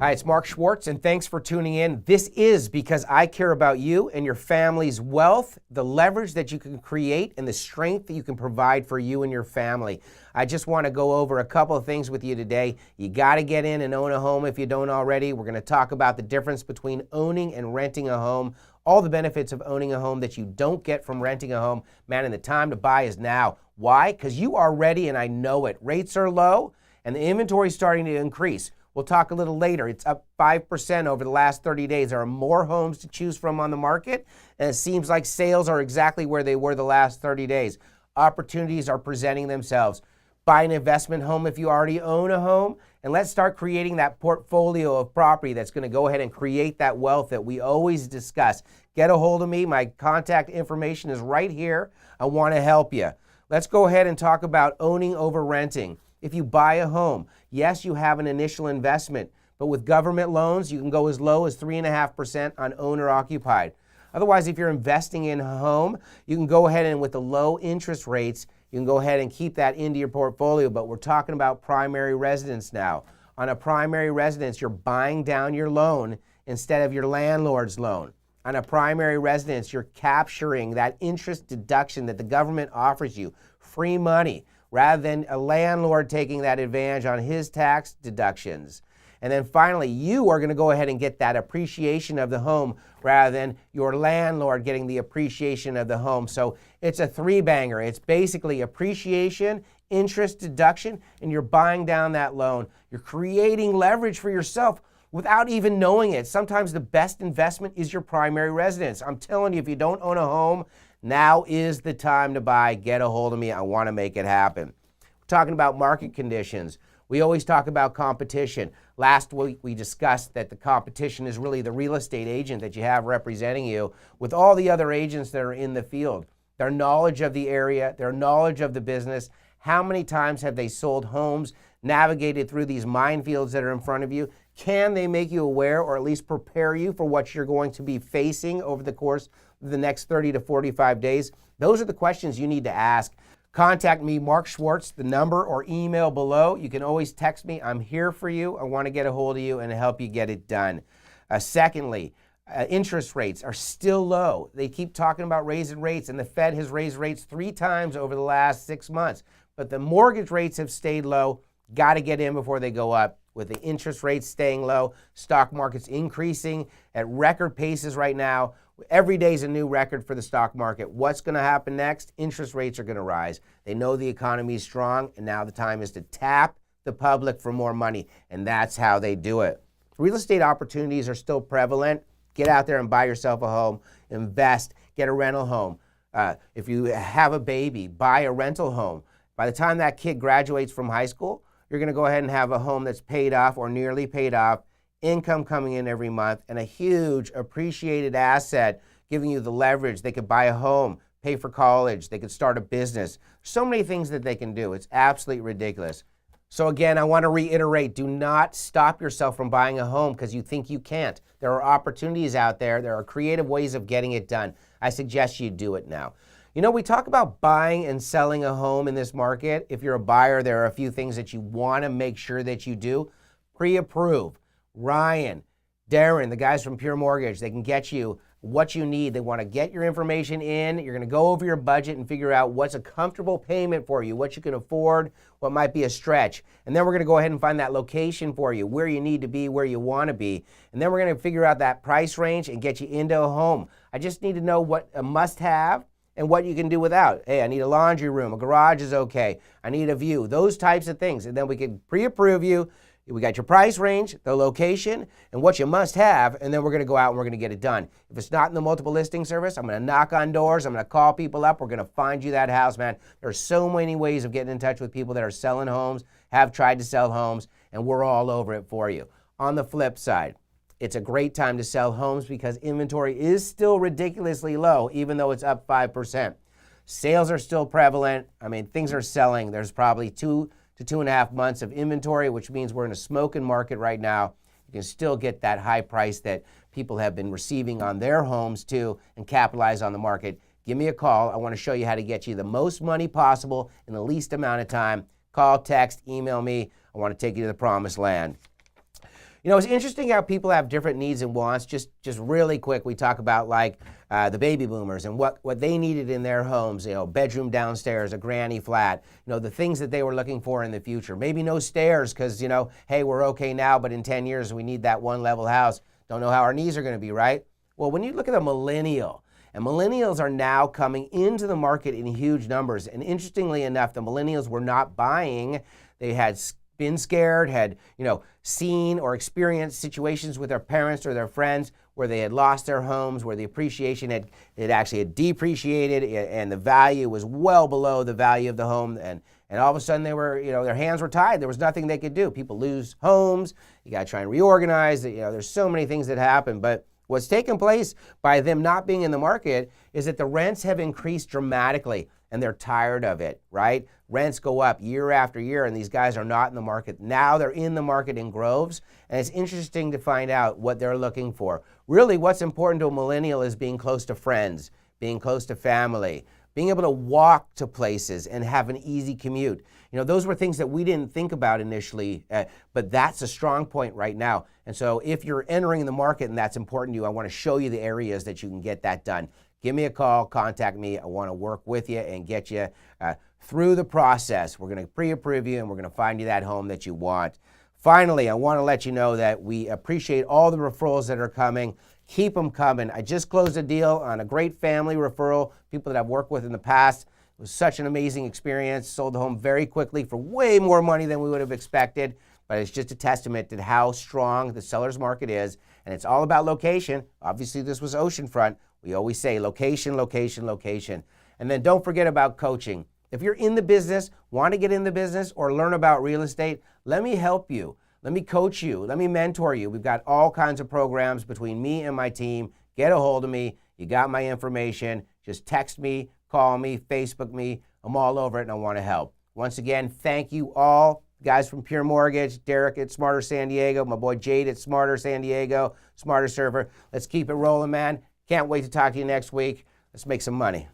Hi, it's Mark Schwartz, and thanks for tuning in. This is because I care about you and your family's wealth, the leverage that you can create, and the strength that you can provide for you and your family. I just want to go over a couple of things with you today. You got to get in and own a home if you don't already. We're going to talk about the difference between owning and renting a home, all the benefits of owning a home that you don't get from renting a home. Man, and the time to buy is now. Why? Because you are ready, and I know it. Rates are low, and the inventory is starting to increase. We'll talk a little later. It's up 5% over the last 30 days. There are more homes to choose from on the market, and it seems like sales are exactly where they were the last 30 days. Opportunities are presenting themselves. Buy an investment home if you already own a home, and let's start creating that portfolio of property that's going to go ahead and create that wealth that we always discuss. Get a hold of me. My contact information is right here. I want to help you. Let's go ahead and talk about owning over renting. If you buy a home, yes, you have an initial investment, but with government loans, you can go as low as 3.5% on owner-occupied. Otherwise, if you're investing in a home, you can go ahead and with the low interest rates, you can go ahead and keep that into your portfolio, but we're talking about primary residence now. On a primary residence, you're buying down your loan instead of your landlord's loan. On a primary residence, you're capturing that interest deduction that the government offers you, free money, rather than a landlord taking that advantage on his tax deductions. And then finally, you are going to go ahead and get that appreciation of the home rather than your landlord getting the appreciation of the home. So it's a three-banger. It's basically appreciation, interest deduction, and you're buying down that loan. You're creating leverage for yourself without even knowing it. Sometimes the best investment is your primary residence. I'm telling you, if you don't own a home, now is the time to buy. Get a hold of me. I want to make it happen. We're talking about market conditions. We always talk about competition. Last week we discussed that the competition is really the real estate agent that you have representing you with all the other agents that are in the field. Their knowledge of the area, their knowledge of the business. How many times have they sold homes, navigated through these minefields that are in front of you? Can they make you aware or at least prepare you for what you're going to be facing over the course of the next 30 to 45 days? Those are the questions you need to ask. Contact me, Mark Schwartz, the number or email below. You can always text me. I'm here for you. I want to get a hold of you and help you get it done. Secondly, interest rates are still low. They keep talking about raising rates, and the Fed has raised rates 3 times over the last 6 months. But the mortgage rates have stayed low. Got to get in before they go up. With the interest rates staying low, stock market's increasing at record paces right now. Every day is a new record for the stock market. What's going to happen next? Interest rates are going to rise. They know the economy is strong, and now the time is to tap the public for more money, and that's how they do it. Real estate opportunities are still prevalent. Get out there and buy yourself a home. Invest. Get a rental home. If you have a baby, buy a rental home. By the time that kid graduates from high school, you're going to go ahead and have a home that's paid off or nearly paid off, income coming in every month, and a huge appreciated asset giving you the leverage. They could buy a home, pay for college, they could start a business. So many things that they can do. It's absolutely ridiculous. So again, I want to reiterate, do not stop yourself from buying a home because you think you can't. There are opportunities out there. There are creative ways of getting it done. I suggest you do it now. You know, we talk about buying and selling a home in this market. If you're a buyer, there are a few things that you want to make sure that you do. Pre-approve. Ryan, Darren, the guys from Pure Mortgage, they can get you what you need. They want to get your information in. You're going to go over your budget and figure out what's a comfortable payment for you, what you can afford, what might be a stretch. And then we're going to go ahead and find that location for you, where you need to be, where you want to be. And then we're going to figure out that price range and get you into a home. I just need to know what a must-have and what you can do without. Hey, I need a laundry room, a garage is okay, I need a view, those types of things. And then we can pre-approve you. We got your price range, the location, and what you must have, and then we're going to go out and we're going to get it done. If it's not in the multiple listing service, I'm going to knock on doors, I'm going to call people up, we're going to find you that house, man. There's so many ways of getting in touch with people that are selling homes, have tried to sell homes, and we're all over it for you. On the flip side, it's a great time to sell homes because inventory is still ridiculously low, even though it's up 5%. Sales are still prevalent. I mean, things are selling. There's probably 2 to 2.5 months of inventory, which means we're in a smoking market right now. You can still get that high price that people have been receiving on their homes too and capitalize on the market. Give me a call. I want to show you how to get you the most money possible in the least amount of time. Call, text, email me. I want to take you to the promised land. You know, it's interesting how people have different needs and wants. Just really quick, we talk about like the baby boomers and what they needed in their homes, you know, bedroom downstairs, a granny flat, you know, the things that they were looking for in the future. Maybe no stairs because, you know, hey, we're okay now, but in 10 years we need that one level house. Don't know how our knees are going to be, right? Well, when you look at a millennial, and millennials are now coming into the market in huge numbers. And interestingly enough, the millennials were not buying. They had been scared, had, you know, seen or experienced situations with their parents or their friends where they had lost their homes, where the appreciation had depreciated and the value was well below the value of the home. And all of a sudden they were, you know, their hands were tied. There was nothing they could do. People lose homes. You got to try and reorganize. You know, there's so many things that happen. But what's taken place by them not being in the market is that the rents have increased dramatically and they're tired of it, right? Rents go up year after year and these guys are not in the market. Now they're in the market in groves and it's interesting to find out what they're looking for. Really what's important to a millennial is being close to friends, being close to family, being able to walk to places and have an easy commute. You know, those were things that we didn't think about initially, but that's a strong point right now. And so if you're entering the market and that's important to you, I want to show you the areas that you can get that done. Give me a call, contact me. I want to work with you and get you through the process. We're going to pre-approve you and we're going to find you that home that you want. Finally, I want to let you know that we appreciate all the referrals that are coming. Keep them coming. I just closed a deal on a great family referral, people that I've worked with in the past. It was such an amazing experience. Sold the home very quickly for way more money than we would have expected. But it's just a testament to how strong the seller's market is. And it's all about location. Obviously, this was oceanfront. We always say location, location, location. And then don't forget about coaching. If you're in the business, want to get in the business or learn about real estate, let me help you. Let me coach you. Let me mentor you. We've got all kinds of programs between me and my team. Get a hold of me. You got my information. Just text me, call me, Facebook me. I'm all over it and I want to help. Once again, thank you all. Guys from Pure Mortgage, Derek at Smarter San Diego, my boy Jade at Smarter San Diego, Smarter Server. Let's keep it rolling, man. Can't wait to talk to you next week. Let's make some money.